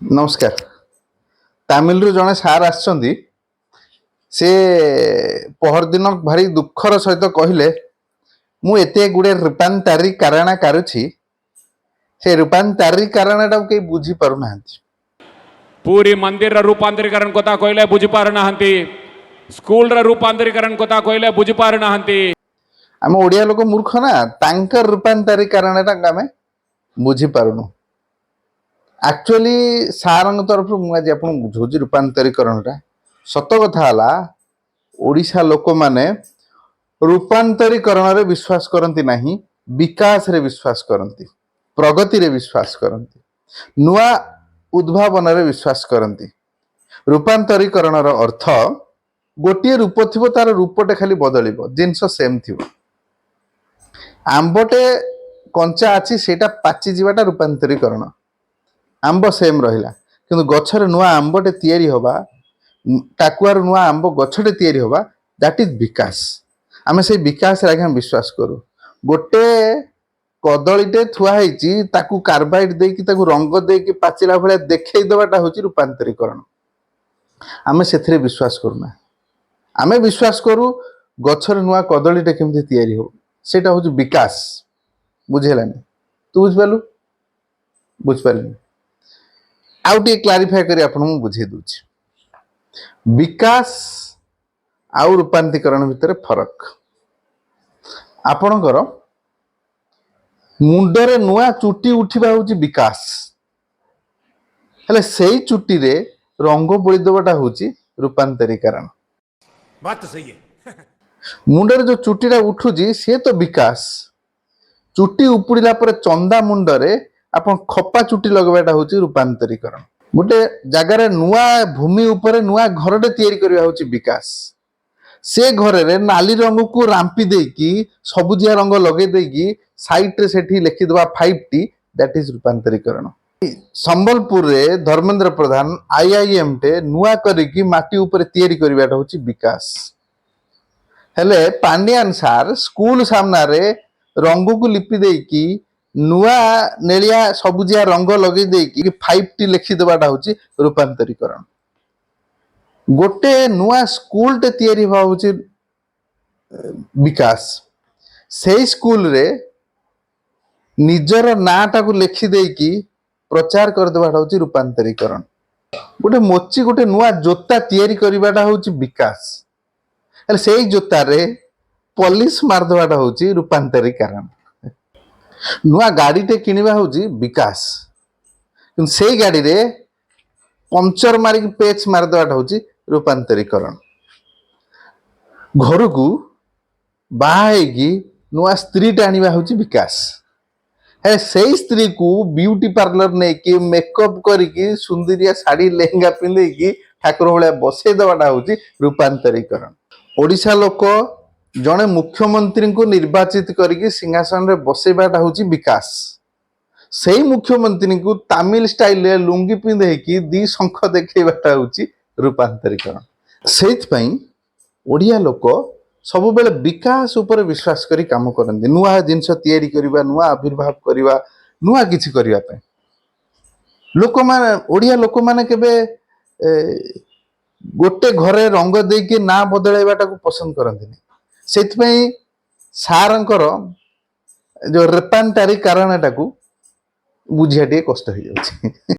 नमस्कार। तामिल जड़े सार आसछन्ती से पहर दिन भारी दुखर सहित कहले मु एते गुडे रूपांतरी कारण कारुछि से रूपांतरी कारण कई बुझी पारु नाहंती। पूरी मंदिर रूपांतरीकरण कथा कहले बुझी पारु नाहंती, स्कूल रूपांतरीकरण कथा कहले बुझी पारु नाहंती। आम ओडिया लोक मूर्ख ना, तांकर रूपांतरी कारण आमे बुझी पारुनु। एक्चुअली सार तरफ मुझे आप बुझे रूपांतरीकरण सत कथा ओडिशा लोक माने रूपांतरीकरण विश्वास करती नहीं, विकास रे विश्वास करती, प्रगति रे विश्वास करती, नुआ उद्भावन रे विश्वास करती। रूपांतरीकरण अर्थ गोटे रूप थी, तार रूपटे खाली बदल जिनस सेम थी। आंबटे कंचा अच्छी से पाची जावाटा रूपांतरीकरण, आंब सेम रहा कि गचर नुआ आंबटे तैयारी हवा, टाकुआर नुआ आंब गछटे तैयारी हवा, दैट इज विकास। आमे से विकास रे विश्वास करू। गोटे कदलीटे थुआई ताकू कार्बाइड देकी ताकू रंग देकी पाचिला भाया देखई देवाटा हूँ रूपांतरीकरण। आमे से विश्वास करूना, आमे विश्वास करू गछर नुआ कदलीटे केमती तैयारी हो, सेटा हूँ विकास। बुझेलानी? तू बुझिपालु? बुझिपारनी? आउ टे क्लारिफाई करी आपन बुझे दूची। विकास आउ रूपांतरीकरण भितर फरक। आपणकर मुंडरे नुआ चुटी उठिबा हूँ विकास, हेले सेई चुटी रे रंग बोली देवाटा हूँ रूपांतरीकरण। बात तो सही है। मुंडरे जो चुटीटा उठुची सी तो विकास। चुटी उपुड़िला पर चंदा मुंडरे आपन खपा चुटी लगवाटा हूँ रूपांतरीकरण। गोटे जगार नुआ भूमि उपरे नुआ घरटे तैयारी करबा हूँ विकास। से घर रे नाली रंग को रांपी देकी सबुजिया रंग लगे देकी साइट रे सेठी लिखि दबा 5T, दैट इज रूपांतरीकरण। संबलपुर रे धर्मेंद्र प्रधान IIM टे नुआ करिकी माटी ऊपर तैयारी करबाटा हूँ विकास। हेले पांड्यान सार स्कूल सामना रे रंग को लिपि देकी नुआ नेलिया सबुजिया रंग लगे देकी 5T लिखि देबाटा हूँ रूपांतरीकरण। गोटे नुआ स्कूल टे तैयारी हूँ विकास। से स्कूल रे निजर नाटा को लिखि देकी प्रचार कर देबाटा हूँ रूपांतरीकरण। गोटे मोची गोटे नुआ जोता तैयारी करबाटा हूँ विकास। हेले से जोता रे पॉलिश मार देबाटा हूँ रूपांतरीकरण। नुआ गाड़ी टे किनिबा हूँ विकास, से गाड़ी रे पंचर मारिक पेच मार देबाटा हूँ रूपांतरीकरण। घर को बाहर नुआ स्त्री टाणवा हूँ विकास। है से स्त्री को ब्यूटी पार्लर नहीं कि मेकअप करके सुंदरिया साड़ी लेहंगा पिंधे ठाकुर भाया बसई देवाटा हूँ रूपांतरीकरण। ओडिशा लोक जड़े मुख्यमंत्री को निर्वाचित करके सिंहासन रे बसैबाटा हूँ विकास। से मुख्यमंत्री को तामिल स्टाइल लुंगी पिंधे कि दी शंख देखा हूँ रूपांतरीकरण। से ओडिया लोक सब बेले विकास उपर विश्वास करी काम करते, नुआ जिनस तैयारी करवा, नुआ आविर्भाव करवा, नुआ किछि करबा पे लोक माने ओडिया लोक माने केबे गोटे घरे रंग देके ना बदलैबाटा को पसंद करते। से सारंकर जो रूपांतरी कारणटा को बुझिया टे कष्ट हो जाଉଛି।